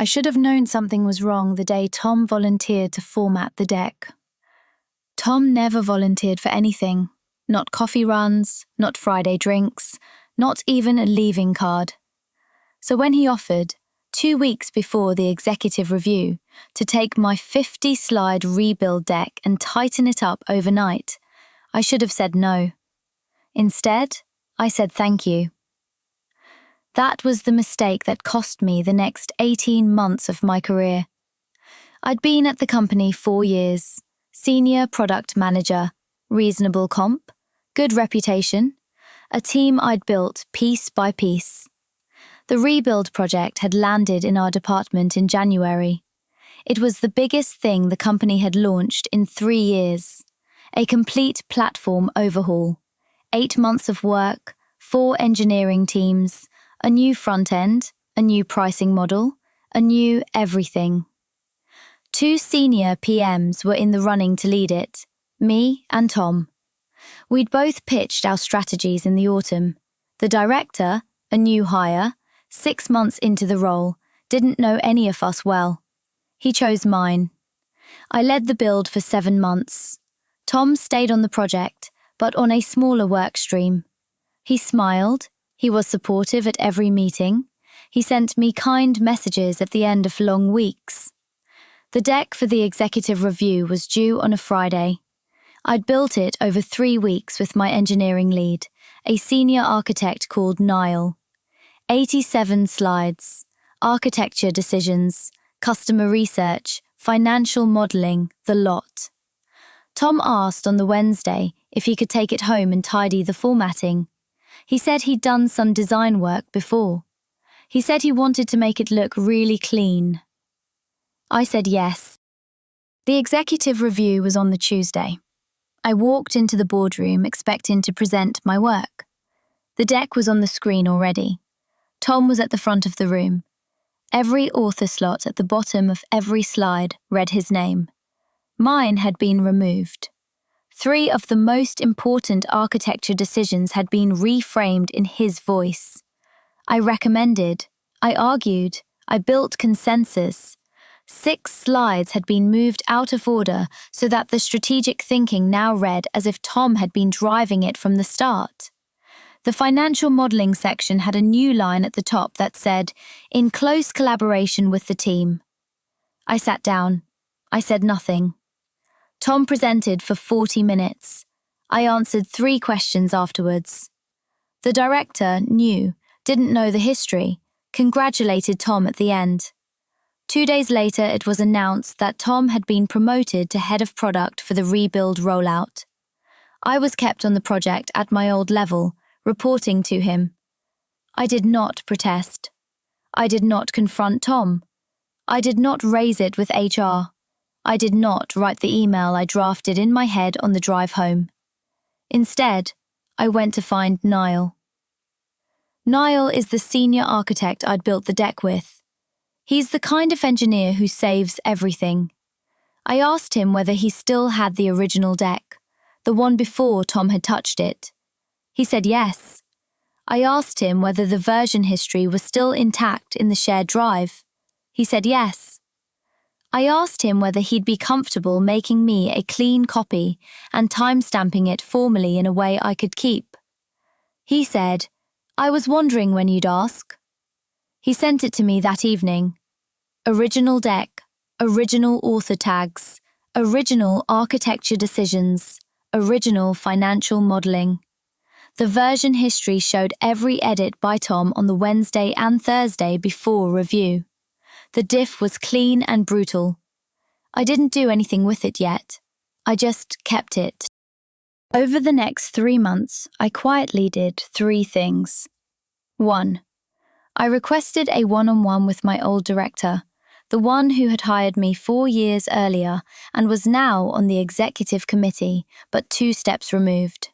I should have known something was wrong the day Tom volunteered to format the deck. Tom never volunteered for anything. Not coffee runs, not Friday drinks, not even a leaving card. So when he offered, 2 weeks before the executive review, to take my 50-slide rebuild deck and tighten it up overnight, I should have said no. Instead, I said thank you. That was the mistake that cost me the next 18 months of my career. I'd been at the company 4 years, senior product manager, reasonable comp, good reputation, a team I'd built piece by piece. The rebuild project had landed in our department in January. It was the biggest thing the company had launched in 3 years. A complete platform overhaul, 8 months of work, 4 engineering teams, a new front end, a new pricing model, a new everything. 2 senior PMs were in the running to lead it, me and Tom. We'd both pitched our strategies in the autumn. The director, a new hire, 6 months into the role, didn't know any of us well. He chose mine. I led the build for 7 months. Tom stayed on the project, but on a smaller work stream. He smiled. He was supportive at every meeting. He sent me kind messages at the end of long weeks. The deck for the executive review was due on a Friday. I'd built it over 3 weeks with my engineering lead, a senior architect called Niall. 87 slides, architecture decisions, customer research, financial modelling, the lot. Tom asked on the Wednesday if he could take it home and tidy the formatting. He said he'd done some design work before. He said he wanted to make it look really clean. I said yes. The executive review was on the Tuesday. I walked into the boardroom expecting to present my work. The deck was on the screen already. Tom was at the front of the room. Every author slot at the bottom of every slide read his name. Mine had been removed. 3 of the most important architecture decisions had been reframed in his voice. I recommended, I argued, I built consensus. 6 slides had been moved out of order so that the strategic thinking now read as if Tom had been driving it from the start. The financial modelling section had a new line at the top that said, "In close collaboration with the team." I sat down. I said nothing. Tom presented for 40 minutes. I answered 3 questions afterwards. The director didn't know the history, congratulated Tom at the end. 2 days later, it was announced that Tom had been promoted to head of product for the rebuild rollout. I was kept on the project at my old level, reporting to him. I did not protest. I did not confront Tom. I did not raise it with HR. I did not write the email I drafted in my head on the drive home. Instead, I went to find Niall. Niall is the senior architect I'd built the deck with. He's the kind of engineer who saves everything. I asked him whether he still had the original deck, the one before Tom had touched it. He said yes. I asked him whether the version history was still intact in the shared drive. He said yes. I asked him whether he'd be comfortable making me a clean copy and timestamping it formally in a way I could keep. He said, "I was wondering when you'd ask." He sent it to me that evening. Original deck, original author tags, original architecture decisions, original financial modelling. The version history showed every edit by Tom on the Wednesday and Thursday before review. The diff was clean and brutal. I didn't do anything with it yet. I just kept it. Over the next 3 months, I quietly did 3 things. 1. I requested a one-on-one with my old director, the one who had hired me 4 years earlier and was now on the executive committee, but 2 steps removed.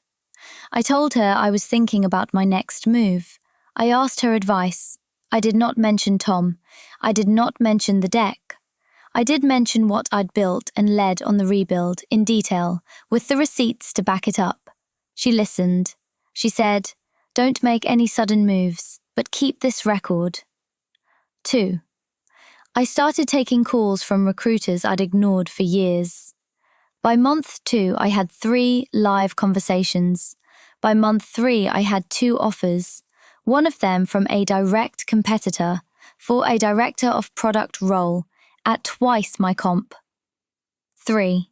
I told her I was thinking about my next move. I asked her advice. I did not mention Tom. I did not mention the deck. I did mention what I'd built and led on the rebuild in detail, with the receipts to back it up. She listened. She said, "Don't make any sudden moves, but keep this record." 2. I started taking calls from recruiters I'd ignored for years. By month 2, I had 3 live conversations. By month 3, I had 2 offers, one of them from a direct competitor for a director of product role at twice my comp. 3.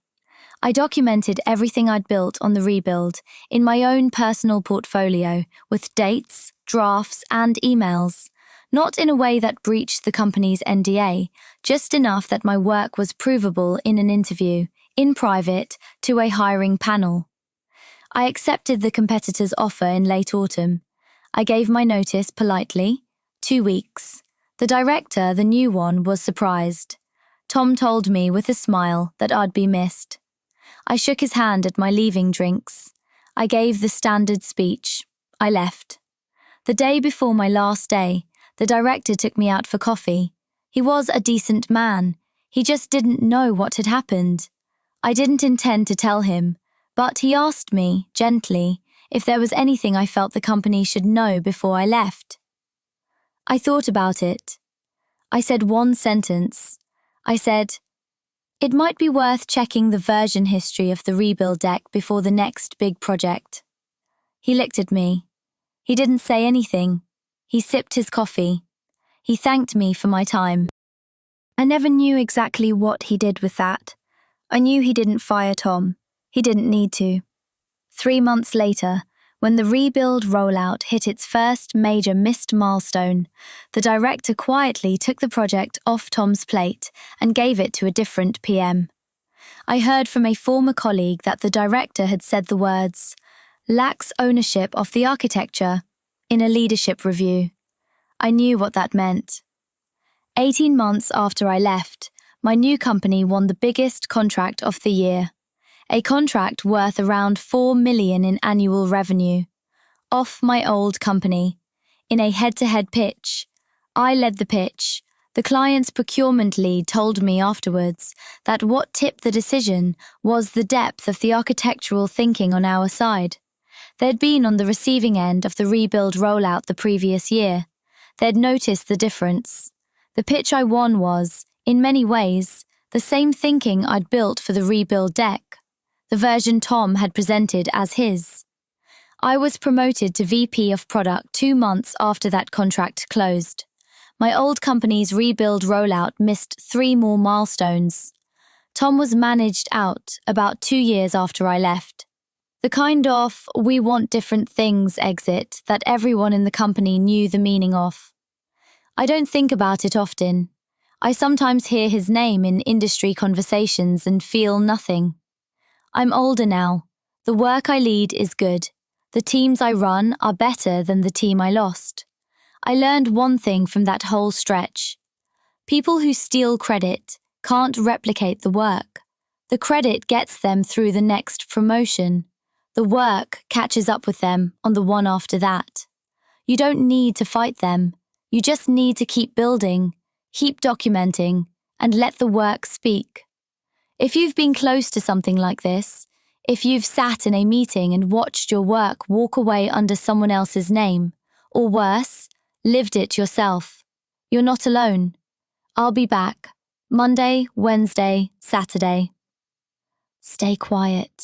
I documented everything I'd built on the rebuild in my own personal portfolio with dates, drafts, and emails, not in a way that breached the company's NDA, just enough that my work was provable in an interview, in private, to a hiring panel. I accepted the competitor's offer in late autumn. I gave my notice politely, 2 weeks. The director, the new one, was surprised. Tom told me with a smile that I'd be missed. I shook his hand at my leaving drinks. I gave the standard speech. I left. The day before my last day, the director took me out for coffee. He was a decent man. He just didn't know what had happened. I didn't intend to tell him, but he asked me, gently, if there was anything I felt the company should know before I left. I thought about it. I said one sentence. I said, "It might be worth checking the version history of the rebuild deck before the next big project." He looked at me. He didn't say anything. He sipped his coffee. He thanked me for my time. I never knew exactly what he did with that. I knew he didn't fire Tom. He didn't need to. 3 months later, when the rebuild rollout hit its first major missed milestone, the director quietly took the project off Tom's plate and gave it to a different PM. I heard from a former colleague that the director had said the words, "lacks ownership of the architecture," in a leadership review. I knew what that meant. 18 months after I left, my new company won the biggest contract of the year. A contract worth around $4 million in annual revenue. Off my old company. In a head-to-head pitch. I led the pitch. The client's procurement lead told me afterwards that what tipped the decision was the depth of the architectural thinking on our side. They'd been on the receiving end of the rebuild rollout the previous year. They'd noticed the difference. The pitch I won was, in many ways, the same thinking I'd built for the rebuild deck. The version Tom had presented as his. I was promoted to VP of Product 2 months after that contract closed. My old company's rebuild rollout missed 3 more milestones. Tom was managed out about 2 years after I left. The kind of "we want different things" exit that everyone in the company knew the meaning of. I don't think about it often. I sometimes hear his name in industry conversations and feel nothing. I'm older now. The work I lead is good. The teams I run are better than the team I lost. I learned one thing from that whole stretch. People who steal credit can't replicate the work. The credit gets them through the next promotion. The work catches up with them on the one after that. You don't need to fight them. You just need to keep building, keep documenting, and let the work speak. If you've been close to something like this, if you've sat in a meeting and watched your work walk away under someone else's name, or worse, lived it yourself, you're not alone. I'll be back. Monday, Wednesday, Saturday. Stay quiet.